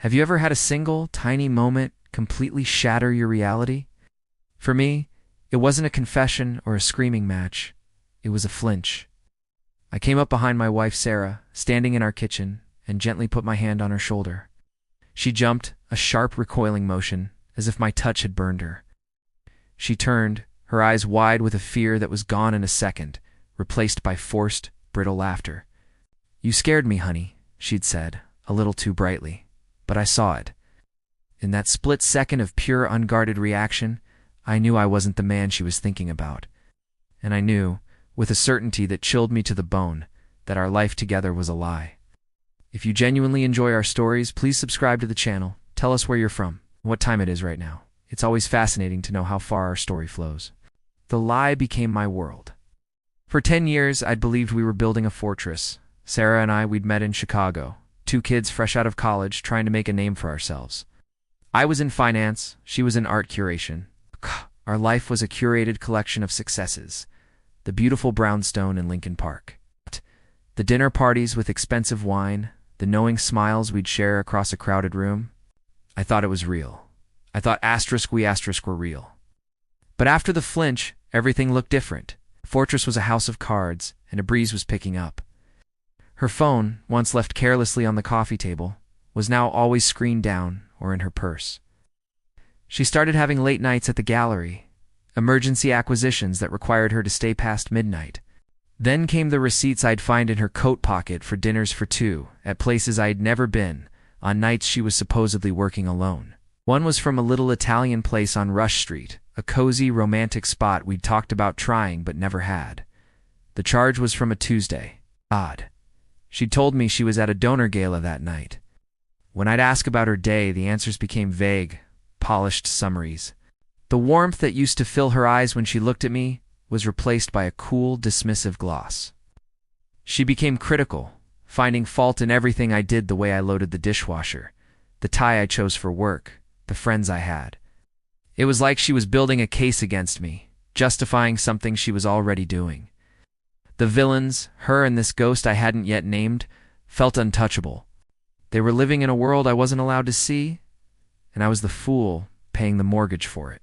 Have you ever had a single, tiny moment completely shatter your reality? For me, it wasn't a confession or a screaming match. It was a flinch. I came up behind my wife Sarah, standing in our kitchen, and gently put my hand on her shoulder. She jumped, a sharp recoiling motion, as if my touch had burned her. She turned, her eyes wide with a fear that was gone in a second, replaced by forced, brittle laughter. "You scared me, honey," she'd said, a little too brightly. But I saw it. In that split second of pure, unguarded reaction, I knew I wasn't the man she was thinking about. And I knew, with a certainty that chilled me to the bone, that our life together was a lie. If you genuinely enjoy our stories, please subscribe to the channel. Tell us where you're from, what time it is right now. It's always fascinating to know how far our story flows. The lie became my world. For 10 years, I'd believed we were building a fortress. Sarah and I, we'd met in Chicago, 2 kids fresh out of college trying to make a name for ourselves. I was in finance, she was in art curation. Our life was a curated collection of successes. The beautiful brownstone in Lincoln Park. The dinner parties with expensive wine, the knowing smiles we'd share across a crowded room. I thought it was real. I thought we were real. But after the flinch, everything looked different. Fortress was a house of cards, and a breeze was picking up. Her phone, once left carelessly on the coffee table, was now always screened down or in her purse. She started having late nights at the gallery, emergency acquisitions that required her to stay past midnight. Then came the receipts I'd find in her coat pocket for dinners for 2, at places I'd never been, on nights she was supposedly working alone. One was from a little Italian place on Rush Street, a cozy, romantic spot we'd talked about trying but never had. The charge was from a Tuesday. Odd. She'd told me she was at a donor gala that night. When I'd ask about her day, the answers became vague, polished summaries. The warmth that used to fill her eyes when she looked at me was replaced by a cool, dismissive gloss. She became critical, finding fault in everything I did: the way I loaded the dishwasher, the tie I chose for work, the friends I had. It was like she was building a case against me, justifying something she was already doing. The villains, her and this ghost I hadn't yet named, felt untouchable. They were living in a world I wasn't allowed to see, and I was the fool paying the mortgage for it.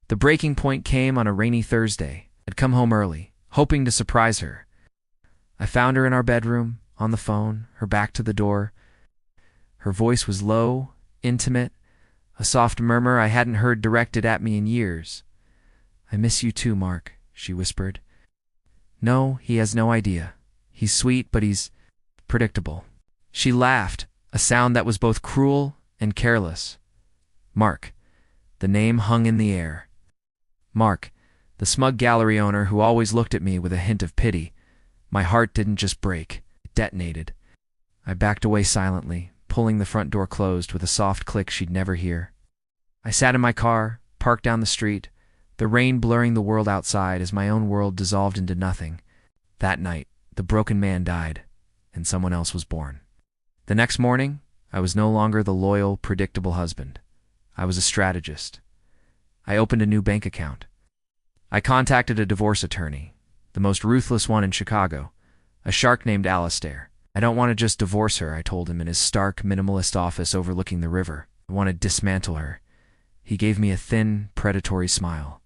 The breaking point came on a rainy Thursday. I'd come home early, hoping to surprise her. I found her in our bedroom, on the phone, her back to the door. Her voice was low, intimate, a soft murmur I hadn't heard directed at me in years. "I miss you too, Mark," she whispered. "No, he has no idea. He's sweet, but he's predictable." She laughed, a sound that was both cruel and careless. Mark. The name hung in the air. Mark, the smug gallery owner who always looked at me with a hint of pity. My heart didn't just break, it detonated. I backed away silently, pulling the front door closed with a soft click she'd never hear. I sat in my car, parked down the street, the rain blurring the world outside as my own world dissolved into nothing. That night, the broken man died, and someone else was born. The next morning, I was no longer the loyal, predictable husband. I was a strategist. I opened a new bank account. I contacted a divorce attorney, the most ruthless one in Chicago, a shark named Alistair. "I don't want to just divorce her," I told him in his stark, minimalist office overlooking the river. "I want to dismantle her." He gave me a thin, predatory smile.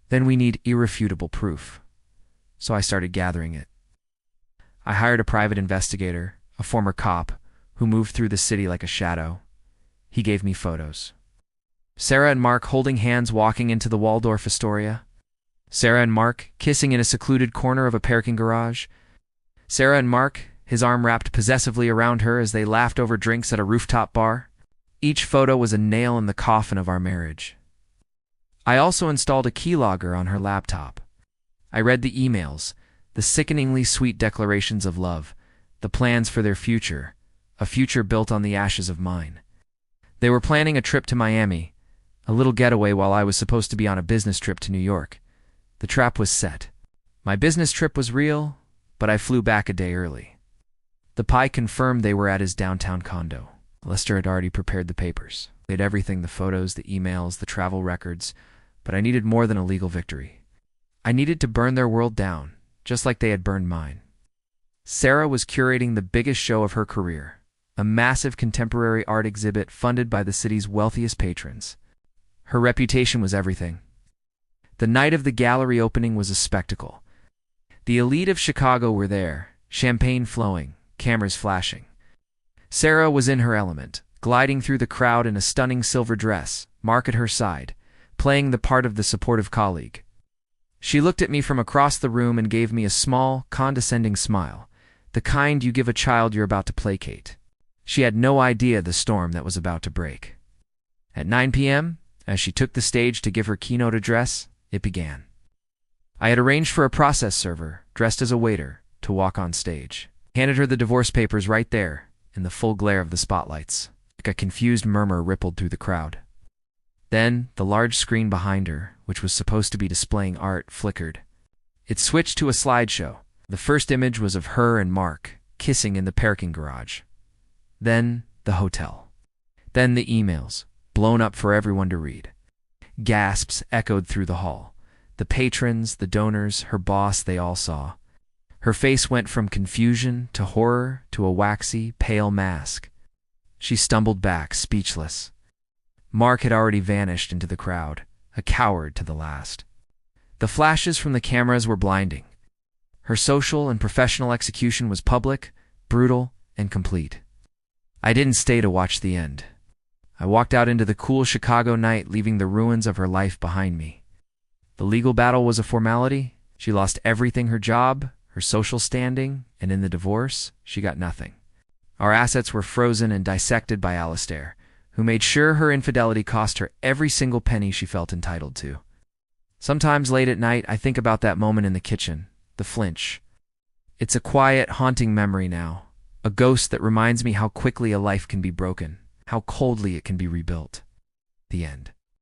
"Then we need irrefutable proof." So I started gathering it. I hired a private investigator, a former cop, who moved through the city like a shadow. He gave me photos. Sarah and Mark holding hands walking into the Waldorf Astoria. Sarah and Mark kissing in a secluded corner of a parking garage. Sarah and Mark, his arm wrapped possessively around her as they laughed over drinks at a rooftop bar. Each photo was a nail in the coffin of our marriage. I also installed a keylogger on her laptop. I read the emails, the sickeningly sweet declarations of love, the plans for their future, a future built on the ashes of mine. They were planning a trip to Miami, a little getaway while I was supposed to be on a business trip to New York. The trap was set. My business trip was real, but I flew back a day early. The Pi confirmed they were at his downtown condo. Lester had already prepared the papers. They had everything: the photos, the emails, the travel records, but I needed more than a legal victory. I needed to burn their world down, just like they had burned mine. Sarah was curating the biggest show of her career, a massive contemporary art exhibit funded by the city's wealthiest patrons. Her reputation was everything. The night of the gallery opening was a spectacle. The elite of Chicago were there, champagne flowing, cameras flashing. Sarah was in her element, gliding through the crowd in a stunning silver dress, Mark at her side, playing the part of the supportive colleague. She looked at me from across the room and gave me a small, condescending smile, the kind you give a child you're about to placate. She had no idea the storm that was about to break. At 9 p.m., as she took the stage to give her keynote address, it began. I had arranged for a process server, dressed as a waiter, to walk on stage. Handed her the divorce papers right there, in the full glare of the spotlights. A confused murmur rippled through the crowd. Then, the large screen behind her, which was supposed to be displaying art, flickered. It switched to a slideshow. The first image was of her and Mark, kissing in the parking garage. Then, the hotel. Then the emails, blown up for everyone to read. Gasps echoed through the hall. The patrons, the donors, her boss, they all saw. Her face went from confusion to horror to a waxy, pale mask. She stumbled back, speechless. Mark had already vanished into the crowd, a coward to the last. The flashes from the cameras were blinding. Her social and professional execution was public, brutal, and complete. I didn't stay to watch the end. I walked out into the cool Chicago night, leaving the ruins of her life behind me. The legal battle was a formality. She lost everything: her job, her social standing, and in the divorce, she got nothing. Our assets were frozen and dissected by Alistair, who made sure her infidelity cost her every single penny she felt entitled to. Sometimes late at night, I think about that moment in the kitchen, the flinch. It's a quiet, haunting memory now, a ghost that reminds me how quickly a life can be broken, how coldly it can be rebuilt. The end.